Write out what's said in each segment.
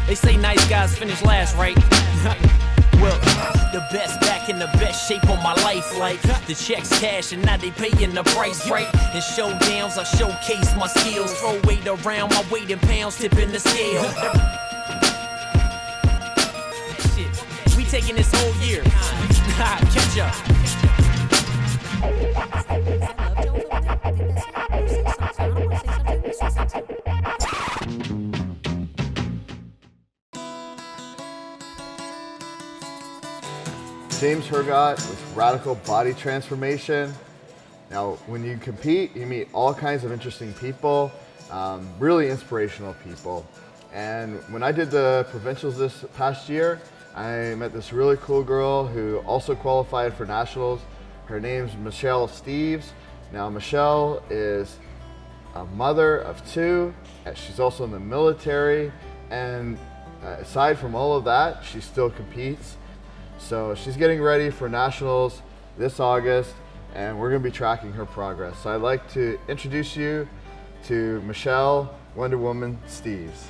They say nice guys finish last, right? Well, the best back in the best shape of my life. Like the checks cash and now they paying the price, right? In showdowns I showcase my skills. Throw weight around my weight in pounds, tipping the scale. Shit, we taking this whole year. Catch up. James Hergott with Radical Body Transformation. Now, when you compete, you meet all kinds of interesting people, really inspirational people. And when I did the provincials this past year, I met this really cool girl who also qualified for nationals. Her name's Michele Steeves. Now, Michele is a mother of 2. She's also in the military. And aside from all of that, she still competes. So she's getting ready for nationals this August, and we're going to be tracking her progress. So I'd like to introduce you to Michele Wonder Woman Steeves.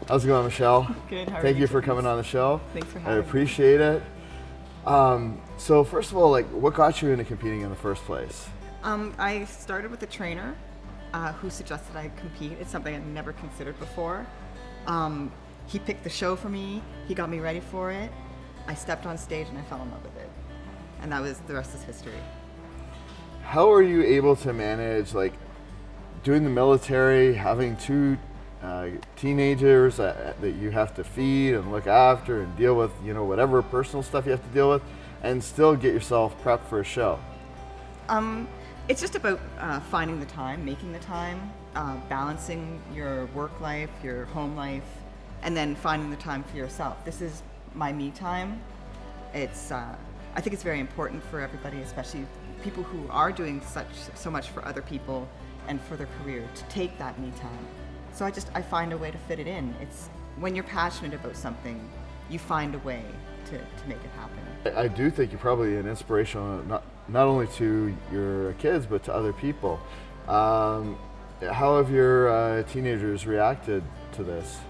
How's it going, Michele? Good. How are Thank you for coming on the show. Thanks for having me. I appreciate it. So first of all, like, what got you into competing in the first place? I started with a trainer who suggested I compete. It's something I'd never considered before. He picked the show for me. He got me ready for it. I stepped on stage and I fell in love with it. And that was, the rest is history. How are you able to manage, like, doing the military, having 2 teenagers that you have to feed and look after and deal with, you know, whatever personal stuff you have to deal with, and still get yourself prepped for a show? It's just about finding the time, making the time, balancing your work life, your home life, and then finding the time for yourself. This is my me time. It's I think it's very important for everybody, especially people who are doing so much for other people and for their career, to take that me time. So I find a way to fit it in. It's when you're passionate about something, you find a way to make it happen. I do think you're probably an inspiration, not only to your kids, but to other people. How have your teenagers reacted to this?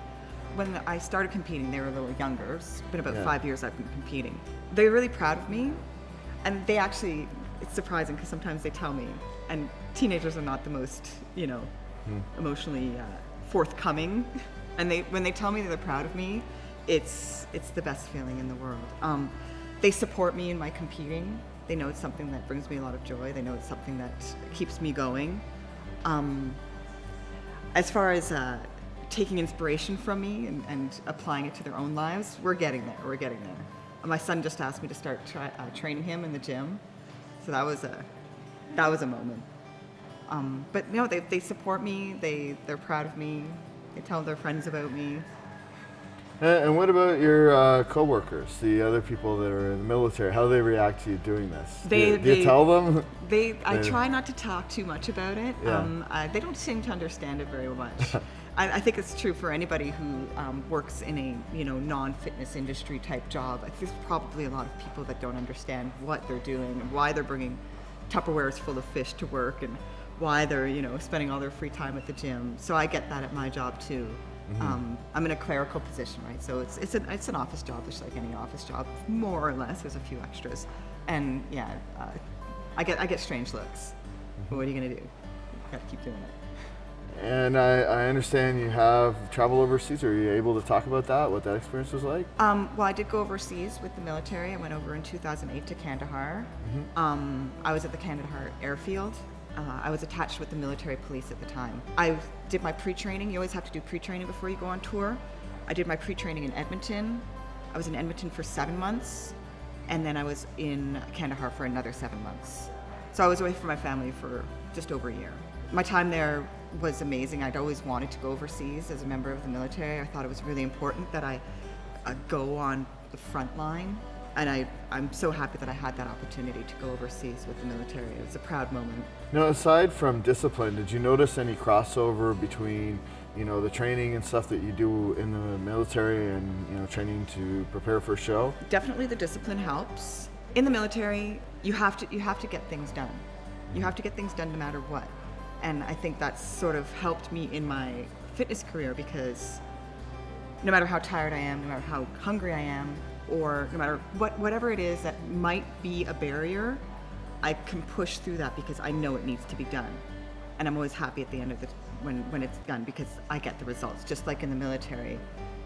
When I started competing, they were a little younger. It's been about 5 years I've been competing. They're really proud of me, and they actually, it's surprising because sometimes they tell me, and teenagers are not the most, emotionally forthcoming, and when they tell me that they're proud of me, it's the best feeling in the world. They support me in my competing. They know it's something that brings me a lot of joy. They know it's something that keeps me going. As far as taking inspiration from me and applying it to their own lives, we're getting there. My son just asked me to start training him in the gym, so that was a moment. But no, they support me. They're proud of me. They tell their friends about me. And what about your co-workers, the other people that are in the military? How do they react to you doing this? Do you tell them? I try not to talk too much about it. Yeah. They don't seem to understand it very much. I think it's true for anybody who works in a non-fitness industry type job. I think there's probably a lot of people that don't understand what they're doing and why they're bringing Tupperwares full of fish to work and why they're spending all their free time at the gym. So I get that at my job too. Mm-hmm. I'm in a clerical position, right? So it's an office job, just like any office job, more or less. There's a few extras, and I get strange looks. But what are you gonna do? You gotta keep doing it. And I understand you have traveled overseas. Are you able to talk about that, what that experience was like? Well, I did go overseas with the military. I went over in 2008 to Kandahar. Mm-hmm. I was at the Kandahar airfield. I was attached with the military police at the time. I did my pre-training. You always have to do pre-training before you go on tour. I did my pre-training in Edmonton. I was in Edmonton for 7 months, and then I was in Kandahar for another 7 months. So I was away from my family for just over a year. My time there was amazing. I'd always wanted to go overseas as a member of the military. I thought it was really important that I go on the front line, and I'm so happy that I had that opportunity to go overseas with the military. It was a proud moment. Now, aside from discipline, did you notice any crossover between the training and stuff that you do in the military and training to prepare for a show? Definitely the discipline helps. In the military, you have to get things done. You have to get things done no matter what. And I think that's sort of helped me in my fitness career, because no matter how tired I am, no matter how hungry I am, or no matter whatever it is that might be a barrier, I can push through that because I know it needs to be done. And I'm always happy at the end of when it's done, because I get the results. Just like in the military,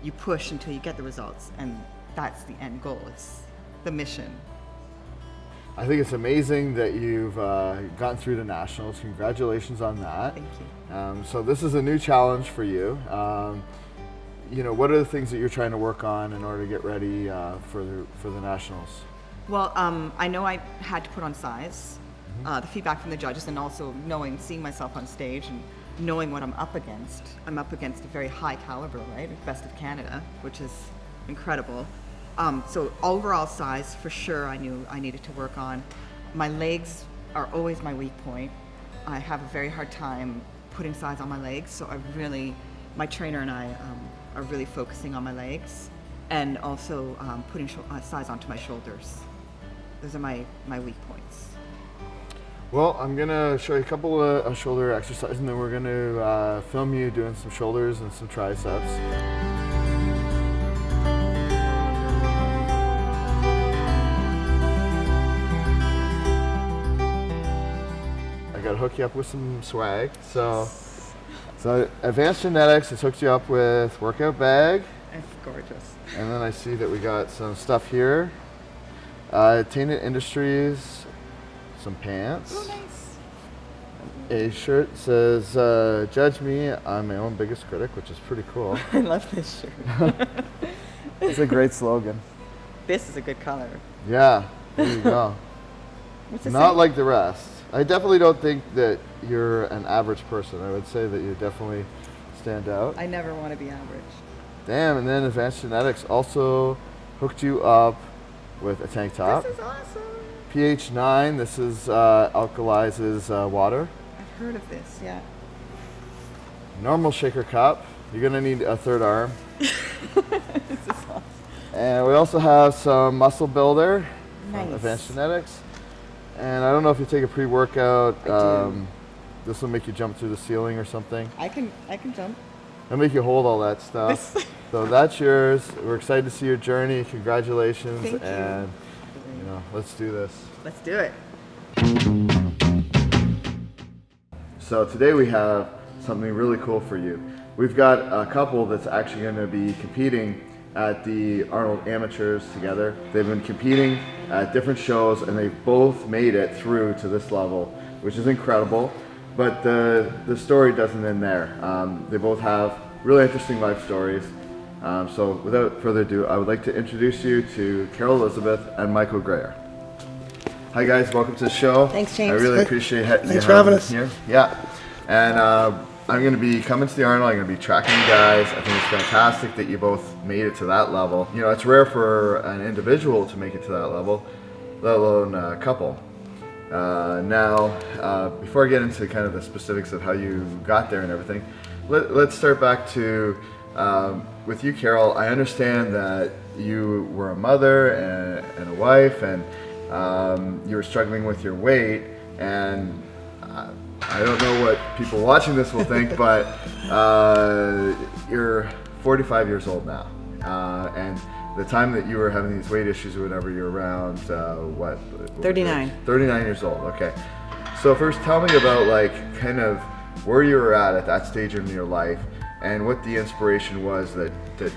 you push until you get the results, and that's the end goal. It's the mission. I think it's amazing that you've gotten through the nationals. Congratulations on that. Thank you. So this is a new challenge for you. What are the things that you're trying to work on in order to get ready for the nationals? Well, I know I had to put on size. The feedback from the judges, and also seeing myself on stage and knowing what I'm up against. I'm up against a very high caliber, right? Best of Canada, which is incredible. So overall size, for sure, I knew I needed to work on. My legs are always my weak point. I have a very hard time putting size on my legs, so my trainer and I are really focusing on my legs, and also putting size onto my shoulders. Those are my weak points. Well, I'm gonna show you a couple of shoulder exercises, and then we're gonna film you doing some shoulders and some triceps. I gotta hook you up with some swag. So Advanced Genetics has hooked you up with workout bag. It's gorgeous. And then I see that we got some stuff here. Tainted Industries, some pants. Oh, nice. A shirt says, "Judge me, I'm my own biggest critic," which is pretty cool. I love this shirt. It's a great slogan. This is a good color. Yeah, there you go. What's it Not say? like the rest. I definitely don't think that you're an average person. I would say that you definitely stand out. I never want to be average. Damn, and then Advanced Genetics also hooked you up with a tank top. This is awesome. pH 9, this is alkalizes water. I've heard of this, yeah. Normal shaker cup. You're gonna need a third arm. This is awesome. And we also have some muscle builder Nice. from Advanced Genetics. And I don't know if you take a pre-workout. I do. This will make you jump through the ceiling or something. I can jump. It'll make you hold all that stuff. So that's yours. We're excited to see your journey. Congratulations. Thank you. And let's do this. Let's do it. So today we have something really cool for you. We've got a couple that's actually going to be competing at the Arnold Amateurs together. They've been competing at different shows, and they've both made it through to this level, which is incredible. But the story doesn't end there. They both have really interesting life stories. So without further ado, I would like to introduce you to Carol Elizabeth and Michael Greer. Hi guys, welcome to the show. Thanks, James. I really appreciate you Thanks for having us here. Yeah, and I'm going to be coming to the Arnold. I'm going to be tracking you guys. I think it's fantastic that you both made it to that level. You know, it's rare for an individual to make it to that level, let alone a couple. Now, before I get into kind of the specifics of how you got there and everything, let's start back to with you, Carol. I understand that you were a mother and a wife, and you were struggling with your weight, and I don't know what people watching this will think, but you're 45 years old now, and the time that you were having these weight issues or whatever, you're around what? 39. 39 years old. Okay. So first, tell me about like kind of where you were at that stage in your life, and what the inspiration was that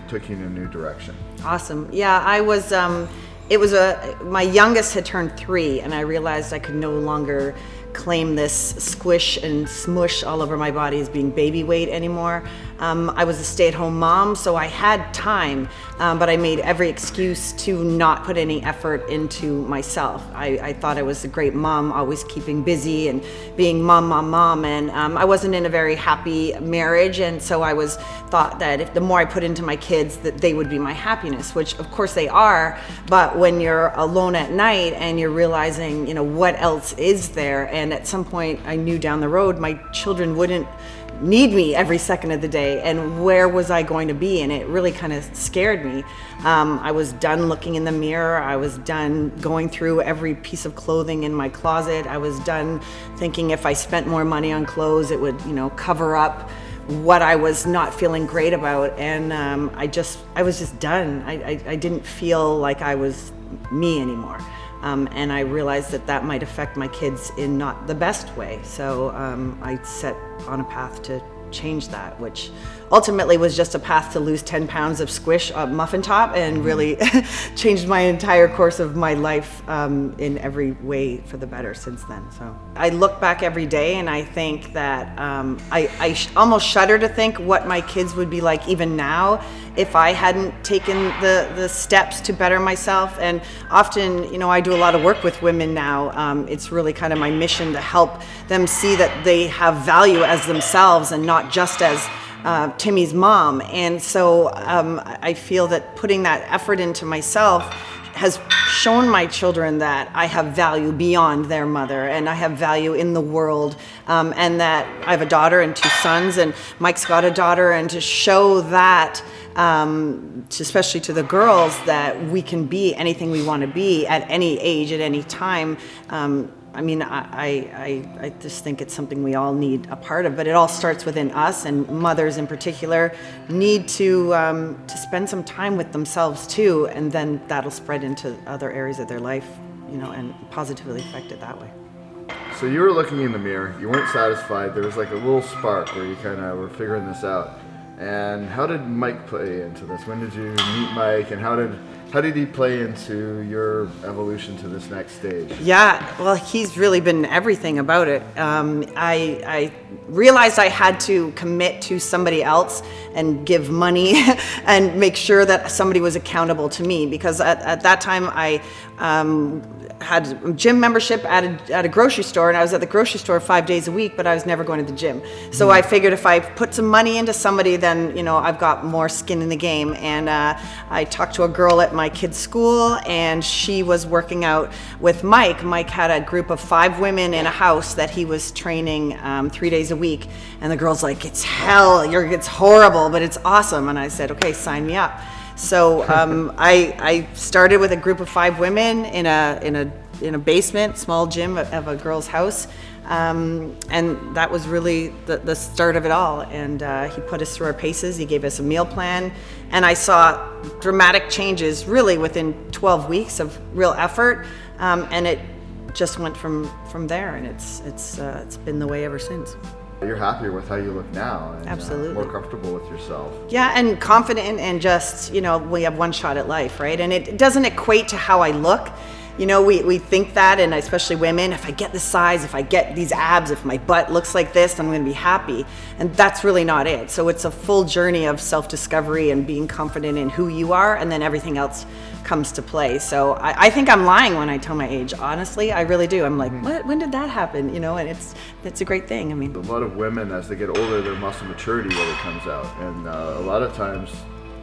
took you in a new direction. Awesome. Yeah, I was, my youngest had turned 3, and I realized I could no longer claim this squish and smush all over my body as being baby weight anymore. I was a stay-at-home mom, so I had time, but I made every excuse to not put any effort into myself. I thought I was a great mom, always keeping busy and being mom, and I wasn't in a very happy marriage, and so I thought that if the more I put into my kids, that they would be my happiness, which of course they are, but when you're alone at night and you're realizing, what else is there, and at some point I knew down the road my children wouldn't need me every second of the day, and where was I going to be? And it really kind of scared me. I was done looking in the mirror. I was done going through every piece of clothing in my closet. I was done thinking if I spent more money on clothes, it would, cover up what I was not feeling great about. And I was just done. I didn't feel like I was me anymore. And I realized that might affect my kids in not the best way. So I set on a path to change that, which ultimately was just a path to lose 10 pounds of squish muffin top, and really changed my entire course of my life in every way for the better since then. So I look back every day and I think that I almost shudder to think what my kids would be like even now if I hadn't taken the steps to better myself. And often, I do a lot of work with women now. It's really kind of my mission to help them see that they have value as themselves and not just as Timmy's mom. And so I feel that putting that effort into myself has shown my children that I have value beyond their mother, and I have value in the world, and that I have a daughter and 2 sons, and Mike's got a daughter, and to show that especially to the girls, that we can be anything we want to be at any age, at any time. I just think it's something we all need a part of, but it all starts within us, and mothers in particular need to spend some time with themselves too, and then that'll spread into other areas of their life, and positively affect it that way. So you were looking in the mirror, you weren't satisfied, there was like a little spark where you kind of were figuring this out. And how did Mike play into this? When did you meet Mike, and how did he play into your evolution to this next stage? Yeah, well, he's really been everything about it. I realized I had to commit to somebody else and give money and make sure that somebody was accountable to me, because at that time I had a gym membership at a grocery store, and I was at the grocery store 5 days a week, but I was never going to the gym. So I figured if I put some money into somebody, then I've got more skin in the game. And I talked to a girl at my kid's school, and she was working out with Mike. Mike had a group of 5 women in a house that he was training 3 days a week, and the girl's like, "It's hell, it's horrible, but it's awesome." And I said, "Okay, sign me up." So I started with a group of 5 women in a basement, small gym of a girl's house, and that was really the start of it all. And he put us through our paces. He gave us a meal plan, and I saw dramatic changes really within 12 weeks of real effort, and it just went from there. And it's been the way ever since. You're happier with how you look now, and Absolutely. More comfortable with yourself. Yeah, and confident, and just, we have one shot at life, right? And it doesn't equate to how I look. We think that, and especially women, if I get this size, if I get these abs, if my butt looks like this, I'm going to be happy. And that's really not it. So it's a full journey of self-discovery and being confident in who you are, and then everything else comes to play. So I think I'm lying when I tell my age. Honestly, I really do. I'm like, what? When did that happen? And it's a great thing. A lot of women, as they get older, their muscle maturity really comes out, and a lot of times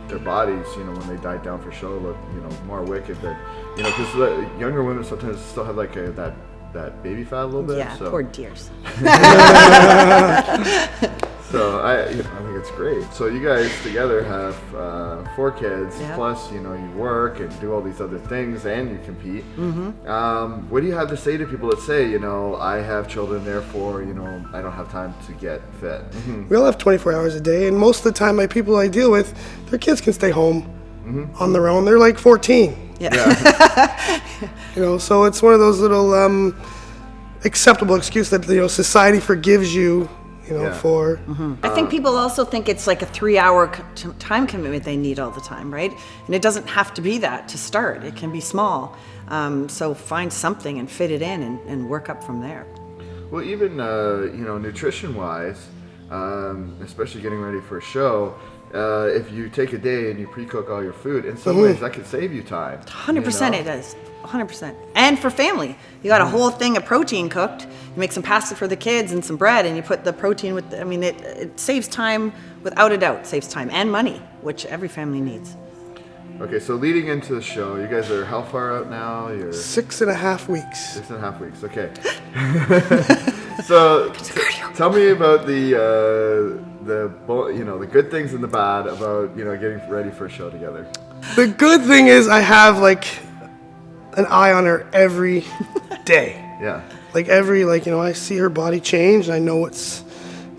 their bodies, when they die down for show, look, more wicked than, because younger women sometimes still have like that baby fat a little bit. Yeah, so. Poor dears. So I think it's great. So you guys together have 4 kids, Yep. plus you work and do all these other things, and you compete. Mm-hmm. What do you have to say to people that say, I have children, therefore, I don't have time to get fit? Mm-hmm. We all have 24 hours a day, and most of the time my people I deal with, their kids can stay home on their own. They're like 14. Yeah. So it's one of those little acceptable excuse that society forgives you. For. I think people also think it's like a 3-hour time commitment they need all the time, right? And it doesn't have to be that to start. It can be small. So find something and fit it in, and work up from there. Well, even nutrition-wise, especially getting ready for a show, if you take a day and you pre-cook all your food, in some ways that could save you time. 100% it does. 100%. And for family, you got a whole thing of protein cooked. You make some pasta for the kids and some bread, and you put the protein with. It saves time, without a doubt. Saves time and money, which every family needs. Okay, so leading into the show, you guys are how far out now? You're 6.5 weeks. 6.5 weeks. Okay. So tell me about the good things and the bad about getting ready for a show together. The good thing is I have like an eye on her every day. Yeah. Like I see her body change, and I know it's,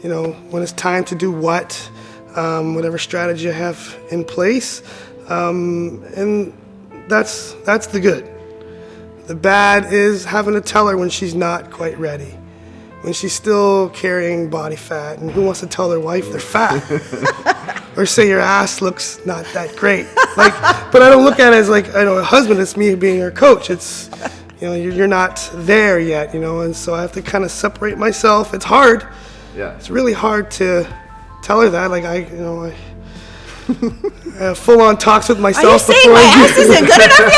when it's time to do whatever strategy I have in place, and that's the good. The bad is having to tell her when she's not quite ready, when she's still carrying body fat, and who wants to tell their wife they're fat? Or say your ass looks not that great. But I don't look at it as like, I know a husband, it's me being her coach. It's, you're not there yet, and so I have to kind of separate myself. It's hard. Yeah. It's really hard to tell her that. Like I have full-on talks with myself. Are you saying my ass isn't good enough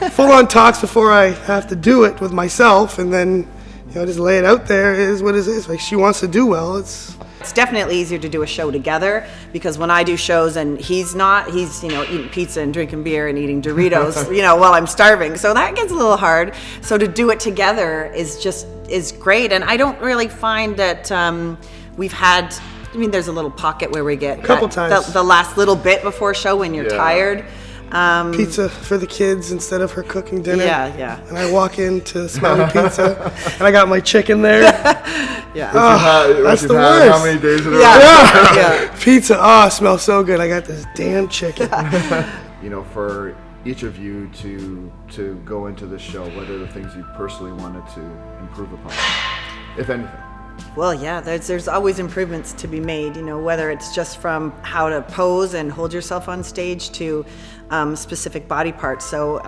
yet? Full-on talks before I have to do it with myself, and then just lay it out there. Is what it is. Like, she wants to do well. It's definitely easier to do a show together, because when I do shows and he's eating pizza and drinking beer and eating Doritos, while I'm starving. So that gets a little hard. So to do it together is great. And I don't really find that we've had, there's a little pocket where we get a couple times the last little bit before show when you're tired. Pizza for the kids instead of her cooking dinner. Yeah. And I walk in to smell the pizza, and I got my chicken there. Yeah. That's the worst. How many days in a row? Yeah. Pizza, smells so good. I got this damn chicken. For each of you to go into this show, what are the things you personally wanted to improve upon, if anything? Well, yeah, there's always improvements to be made, whether it's just from how to pose and hold yourself on stage to specific body parts. So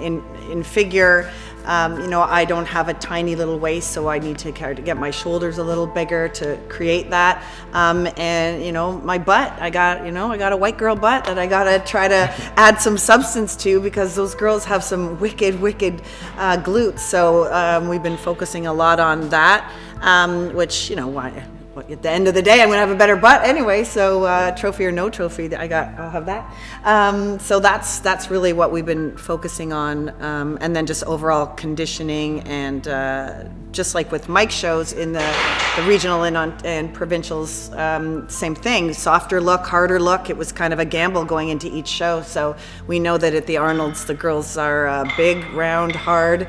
in figure, I don't have a tiny little waist, so I need to get my shoulders a little bigger to create that. And my butt, I got a white girl butt that I gotta try to add some substance to, because those girls have some wicked glutes. So we've been focusing a lot on that, which at the end of the day, I'm gonna have a better butt anyway. So trophy or no trophy, I'll have that. So that's really what we've been focusing on, and then just overall conditioning, and just like with Mike's shows in the regional and provincials, same thing. Softer look, harder look. It was kind of a gamble going into each show. So we know that at the Arnolds, the girls are big, round, hard.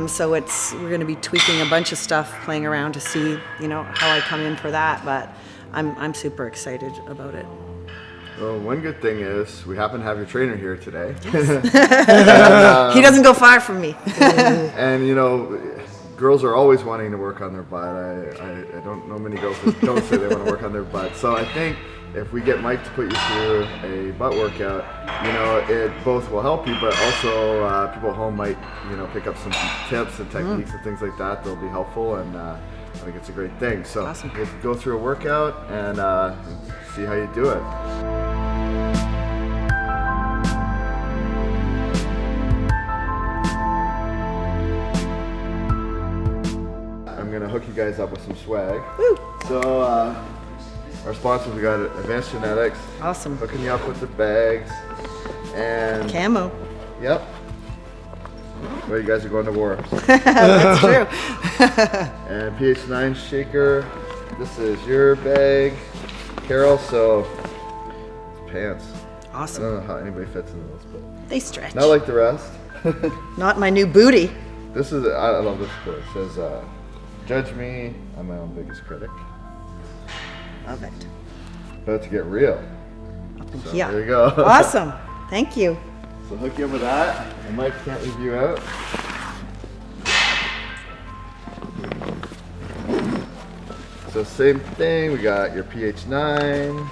So we're going to be tweaking a bunch of stuff, playing around to see, how I come in for that. But I'm super excited about it. Well, one good thing is we happen to have your trainer here today. He doesn't go far from me. And girls are always wanting to work on their butt. I don't know many girls that don't say they want to work on their butt. So I think if we get Mike to put you through a butt workout, it both will help you, but also people at home might, pick up some tips and techniques and things like that that'll be helpful, and I think it's a great thing. So awesome. We'll go through a workout and see how you do it. I'm gonna hook you guys up with some swag. Woo. So our sponsors, we got Advanced Genetics. Awesome. Hooking you up with the bags and Camo. Yep. Well, you guys are going to war. That's true. And PH9 shaker. This is your bag, Carol. So it's pants. Awesome. I don't know how anybody fits in those, but They stretch. not like the rest. Not my new booty. This is, I love this quote. It says, "Judge me, I'm my own biggest critic." Love it. About to get real. So Yeah. there you go. Awesome. Thank you. So hook you up with that, and Mike can't leave you out. So same thing, we got your PH9.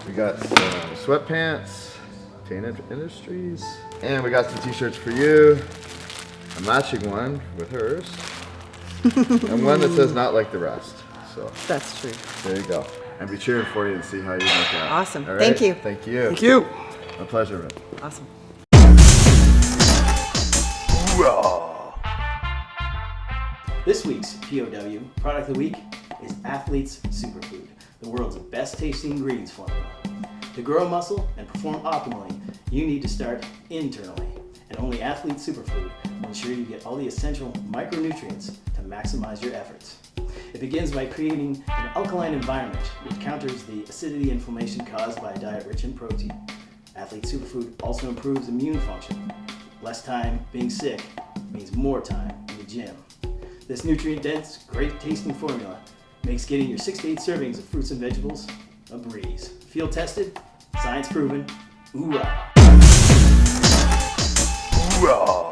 We got some sweatpants, Tane Industries. And we got some t-shirts for you. A matching one with hers. And one that says not like the rest. So That's true. there you go. And be cheering for you and see how you make out. Awesome. All Thank you. Thank you. Thank you. My pleasure, man. Awesome. This week's POW product of the week is Athlete's Superfood, the world's best tasting ingredients formula. To grow muscle and perform optimally, you need to start internally, and only Athlete's Superfood will ensure you get all the essential micronutrients to maximize your efforts. It begins by creating an alkaline environment which counters the acidity and inflammation caused by a diet rich in protein. Athlete Superfood also improves immune function. Less time being sick means more time in the gym. This nutrient-dense, great-tasting formula makes getting your 6 to 8 servings of fruits and vegetables a breeze. Field tested, science proven, hoorah! Hoorah!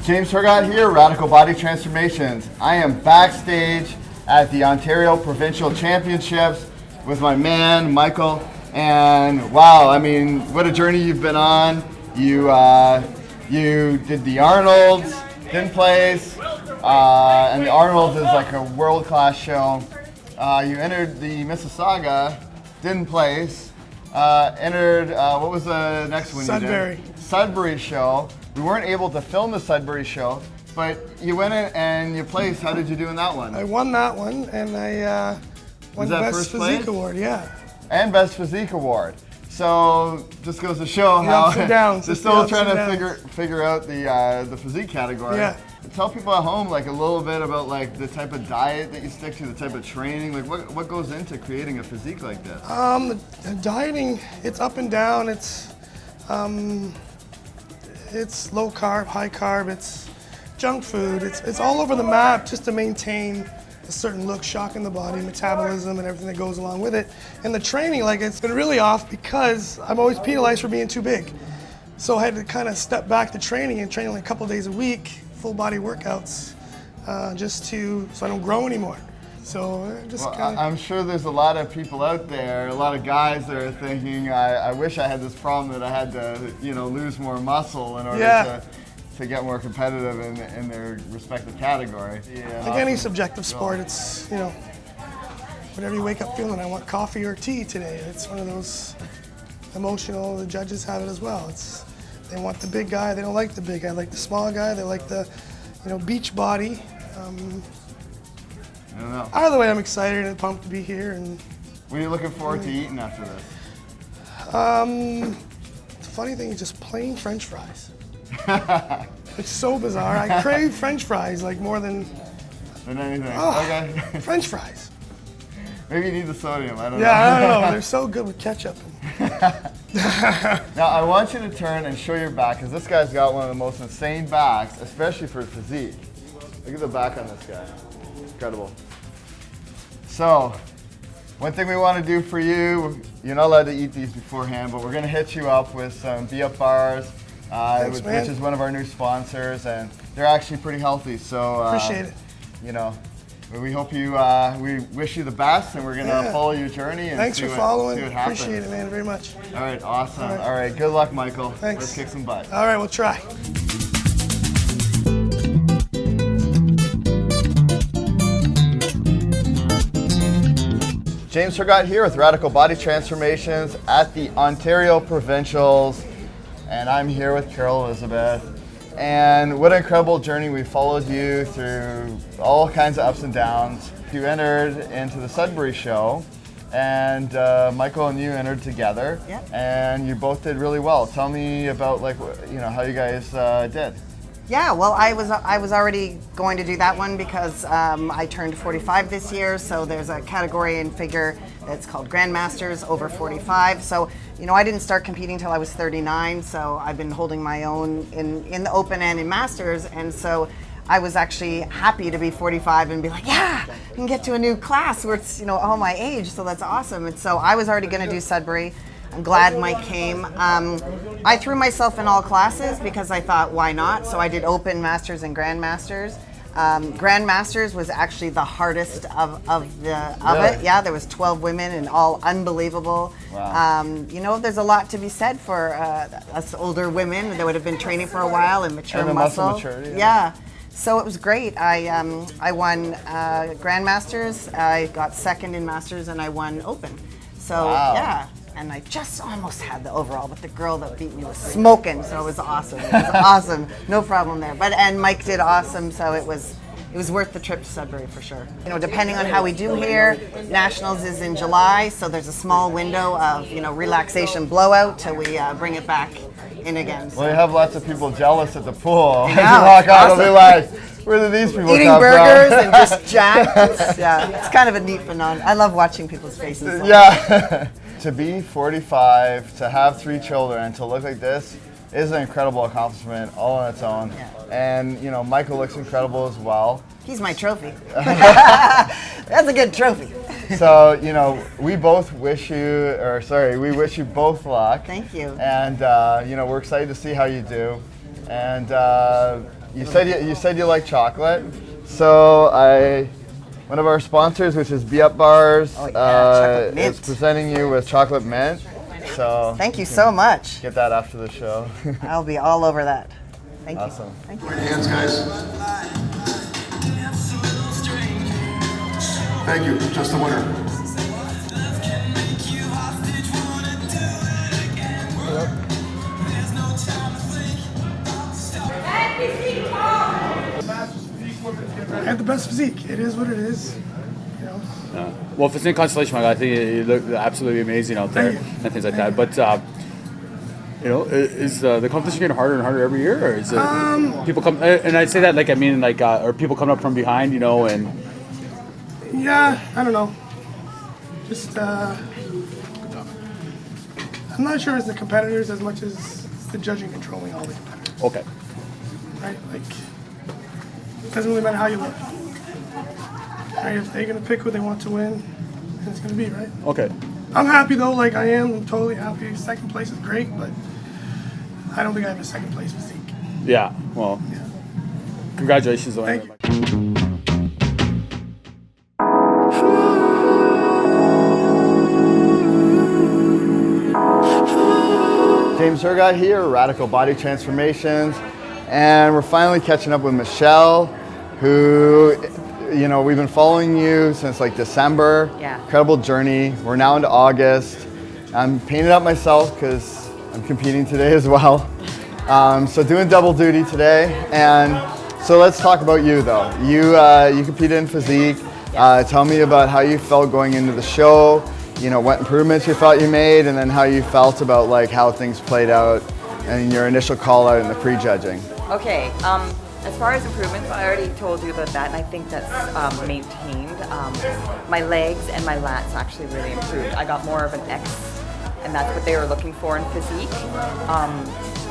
James Hergott here, Radical Body Transformations. I am backstage at the Ontario Provincial Championships with my man, Michael. And wow, I mean, what a journey you've been on. You did the Arnold's, didn't place, and the Arnold's is like a world-class show. You entered the Mississauga, didn't place, entered, what was the next one Sudbury. you did? Sudbury show. We weren't able to film the Sudbury show, but you went in and you placed. How did you do in that one? I won that one, and I won that Best first Physique place? Award, yeah. And Best Physique Award. So just goes to show how ups and downs, they're just the still ups trying and to downs. figure out the physique category. Yeah. Tell people at home like a little bit about like the type of diet that you stick to, the type of training, like what goes into creating a physique like this? The dieting, it's up and down. It's low carb, high carb. It's junk food. It's all over the map just to maintain a certain look, shocking the body, metabolism, and everything that goes along with it. And the training, like it's been really off because I'm always penalized for being too big. So I had to kind of step back to training and train only a couple days a week, full body workouts, so I don't grow anymore. So just kind of. I'm sure there's a lot of people out there, a lot of guys that are thinking, I wish I had this problem that I had to, lose more muscle in order to get more competitive in their respective category. Yeah. Like any subjective sport, it's, whatever you wake up feeling, I want coffee or tea today. It's one of those emotional, the judges have it as well. They want the big guy, they don't like the big guy. They like the small guy, they like the, beach body. I don't know. Either way, I'm excited and pumped to be here. And what are you looking forward to eating after this? the funny thing is just plain French fries. It's so bizarre. I crave French fries like more than anything. Okay. French fries. Maybe you need the sodium. I don't know. Yeah, I don't know. They're so good with ketchup. Now I want you to turn and show your back, because this guy's got one of the most insane backs, especially for physique. Look at the back on this guy. Incredible. So, one thing we want to do for you, you're not allowed to eat these beforehand, but we're going to hit you up with some Be-Up bars, Thanks, man. which is one of our new sponsors, and they're actually pretty healthy. So, Appreciate it. We hope we wish you the best, and we're going to follow your journey and Thanks see for what following. happens. Appreciate it, man, very much. All right, awesome. All right. All right, good luck, Michael. Thanks. Let's kick some butt. All right, we'll try. James Hergott here with Radical Body Transformations at the Ontario Provincials, and I'm here with Carol Elizabeth. And what an incredible journey. We followed you through all kinds of ups and downs. You entered into the Sudbury show, and Michael and you entered together. Yep. And you both did really well. Tell me about how you guys did. Yeah, well, I was already going to do that one because I turned 45 this year, so there's a category in figure that's called Grandmasters over 45. So, I didn't start competing till I was 39, so I've been holding my own in the open and in Masters, and so I was actually happy to be 45 and be like, yeah, I can get to a new class where it's, all my age, so that's awesome. And so I was already going to do Sudbury. I'm glad Mike came. I threw myself in all classes because I thought, why not? So I did Open, Masters, and Grandmasters. Grandmasters was actually the hardest of it. Yeah, there was 12 women and all unbelievable. Wow. There's a lot to be said for us older women that would have been training for a while and mature And the muscle maturity, Yeah. So it was great. I won Grandmasters. I got second in Masters, and I won Open. So yeah. And I just almost had the overall, but the girl that beat me was smoking, so it was awesome. It was awesome, no problem there. And Mike did awesome, so it was it was worth the trip to Sudbury for sure. You know, depending on how we do here, Nationals is in July, so there's a small window of, you know, relaxation blowout till we bring it back in again. So. Well, you have lots of people jealous at the pool. As you know, walk it's out, awesome. they'll be like, where did these people Eating come burgers from? and just jacked. Yeah, it's kind of a neat phenomenon. I love watching people's faces. Yeah. To be 45, to have 3 children, and to look like this is an incredible accomplishment all on its own. Yeah. And, you know, Michael looks incredible as well. He's my trophy. That's a good trophy. So, you know, we wish you both luck. Thank you. And, you know, we're excited to see how you do. And you said you like chocolate. So one of our sponsors, which is Be Up Bars, Chocolate Mint. is presenting you with chocolate mint. So Thank you so much. get that after the show. I'll be all over that. Thank you. Awesome. Thank you. Right hands, guys. Thank you. Just the winner. I have the best physique. It is what it is. You know. Well, if it's in constellation, I think you look absolutely amazing out there and things like that. But you know, is the competition getting harder and harder every year, or is it people come? And I say that like I mean like, are people coming up from behind? You know, and Yeah, I don't know. Just I'm not sure it's the competitors as much as it's the judging controlling all the competitors. okay, Right? Like, it doesn't really matter how you look. Right? If they're gonna pick who they want to win, then it's gonna be, right? okay. I'm happy though, like I am. I'm totally happy. Second place is great, but I don't think I have a second place physique. Yeah. Well, congratulations on Thank it. James Hergott here, Radical Body Transformations, and we're finally catching up with Michele, who, you know, we've been following you since like December. Yeah. Incredible journey. We're now into August. I'm painted up myself because I'm competing today as well. So doing double duty today, and so let's talk about you though. You competed in physique. Tell me about how you felt going into the show. You know, what improvements you felt you made, and then how you felt about like how things played out and your initial call out in the pre-judging. Okay, as far as improvements, I already told you about that, and I think that's maintained. My legs and my lats actually really improved. I got more of an X, and that's what they were looking for in physique.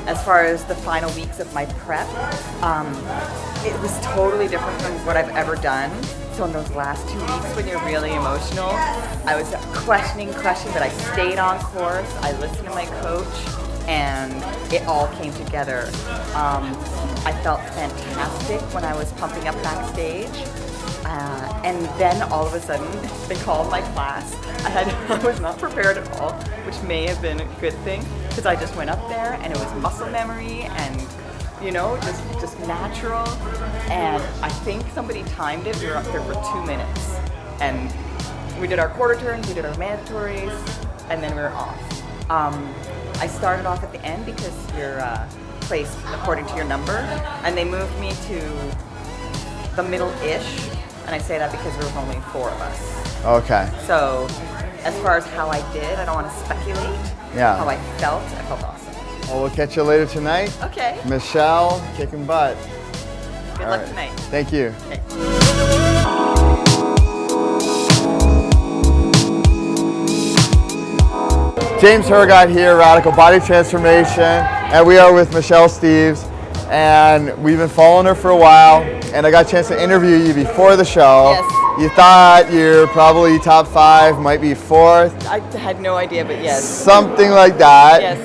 As far as the final weeks of my prep, it was totally different from what I've ever done. So in those last 2 weeks when you're really emotional, I was questioning, but I stayed on course. I listened to my coach, and it all came together. I felt fantastic when I was pumping up backstage. And then all of a sudden, they called my class. I was not prepared at all, which may have been a good thing, because I just went up there and it was muscle memory and, you know, just natural. And I think somebody timed it. We were up there for 2 minutes. And we did our quarter turns, we did our mandatories, and then we were off. I started off at the end because you're placed according to your number, and they moved me to the middle-ish. And I say that because there was only 4 of us. Okay. So, as far as how I did, I don't want to speculate. Yeah. How I felt awesome. Well, we'll catch you later tonight. Okay. Michele, kicking butt. Good All luck right. tonight. Thank you. Okay. James Hergott here, Radical Body Transformation, and we are with Michele Steeves, and we've been following her for a while, and I got a chance to interview you before the show. Yes. You thought you're probably top 5, might be 4th, I had no idea, but yes. something like that. Yes.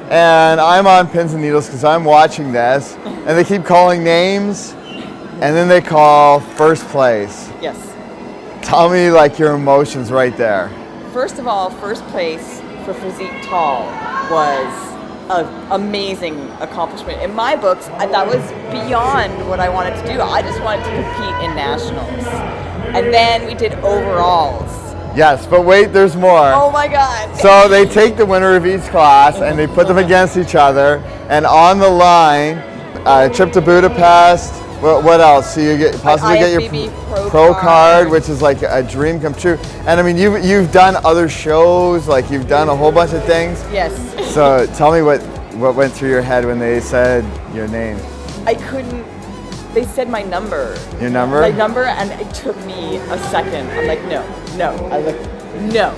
And I'm on pins and needles because I'm watching this, and they keep calling names, and then they call first place. Yes. Tell me like your emotions right there. First of all, first place for Physique Tall was an amazing accomplishment. In my books, that was beyond what I wanted to do. I just wanted to compete in nationals. And then we did overalls. Yes, but wait, there's more. Oh my God. So they take the winner of each class and they put them against each other, and on the line, trip to Budapest, What else? So you possibly get your IFBB pro card, which is like a dream come true. And I mean, you've done other shows, like you've done a whole bunch of things. Yes. So tell me what went through your head when they said your name. I couldn't. They said my number. Your number? My number, and it took me a second. I'm like, no. I was like, no.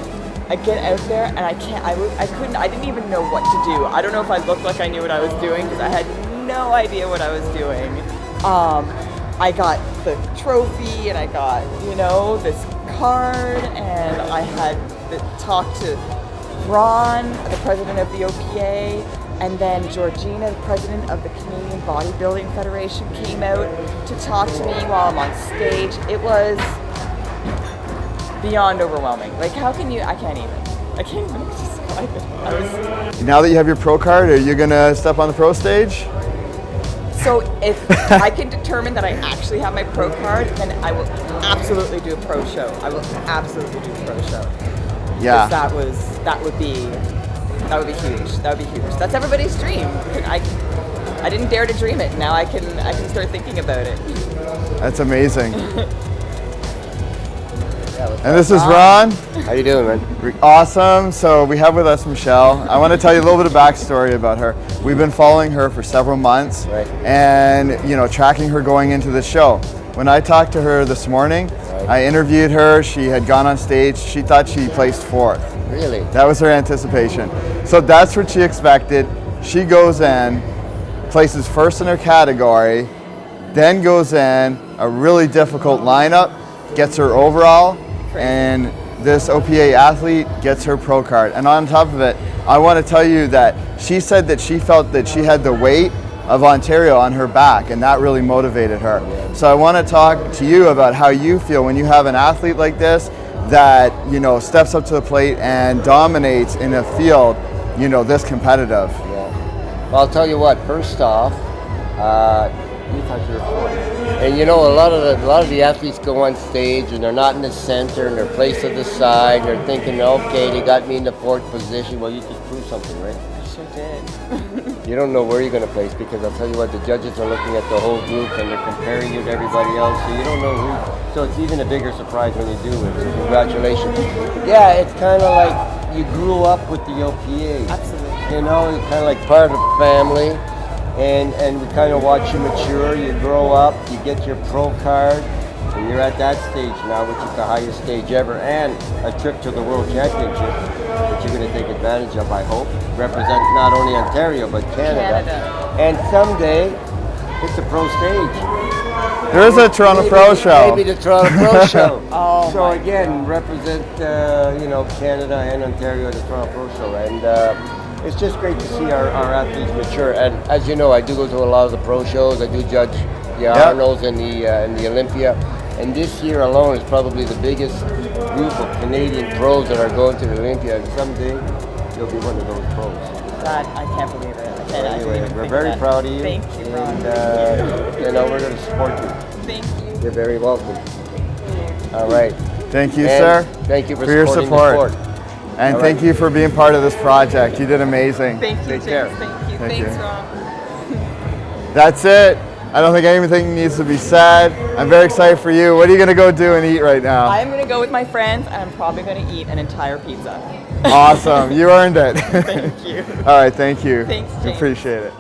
I get out there, and I can't. I couldn't. I didn't even know what to do. I don't know if I looked like I knew what I was doing because I had no idea what I was doing. I got the trophy, and I got this card, and I had to talk to Ron, the president of the OPA. And then Georgina, the president of the Canadian Bodybuilding Federation, came out to talk to me while I'm on stage. It was beyond overwhelming. Like, how can you? I can't even describe it. Now that you have your pro card, are you gonna step on the pro stage? So if I can determine that I actually have my pro card, then I will absolutely do a pro show. I will absolutely do a pro show. Yeah. That would be huge. That would be huge. That's everybody's dream. I didn't dare to dream it. Now I can start thinking about it. That's amazing. And this is Ron. How you doing, man? Awesome. So we have with us Michele. I want to tell you a little bit of backstory about her. We've been following her for several months, right, and tracking her going into the show. When I talked to her this morning, right, I interviewed her. She had gone on stage. She thought she placed 4th. Really? That was her anticipation. So that's what she expected. She goes in, places 1st in her category, then goes in a really difficult lineup, gets her overall, and this OPA athlete gets her pro card. And on top of it, I want to tell you that she said that she felt that she had the weight of Ontario on her back, and that really motivated her. So I want to talk to you about how you feel when you have an athlete like this that steps up to the plate and dominates in a field this competitive. Yeah. Well, I'll tell you what. First off, you thought you were 4th. And a lot of the athletes go on stage and they're not in the center and they're placed to the side. And they're thinking, okay, they got me in the 4th position. Well, you just proved something, right? I sure did. You don't know where you're going to place because I'll tell you what, the judges are looking at the whole group and they're comparing you to everybody else, so you don't know who. So it's even a bigger surprise when you do it. So congratulations. Yeah, it's kind of like you grew up with the OPA. Absolutely. You're kind of like part of the family. And we kind of watch you mature, you grow up, you get your pro card, and you're at that stage now, which is the highest stage ever, and a trip to the World Championship, which you're going to take advantage of, I hope. Represent not only Ontario, but Canada. And someday, it's a pro stage. There is a Toronto Pro Show. Maybe the Toronto Pro Show. Oh, so again, represent, Canada and Ontario at the Toronto Pro Show. And it's just great to see our athletes mature. And as you know, I do go to a lot of the pro shows. I do judge the Arnolds and the Olympia. And this year alone is probably the biggest group of Canadian pros that are going to the Olympia. And someday, you'll be one of those pros. God, I can't believe it. Anyway, we're very proud of you. Thank you, Ron. And, we're going to support you. Thank you. You're very welcome. All right. Thank you, And sir. Thank you for your supporting support. the sport. And All thank right. you for being part of this project. You did amazing. Thank you, Take James. care. Thank you. Thank Thanks, you. Ron. That's it. I don't think anything needs to be said. I'm very excited for you. What are you going to go do and eat right now? I'm going to go with my friends, and I'm probably going to eat an entire pizza. Awesome. You earned it. Thank you. All right. Thank you. Thanks, James. Appreciate it.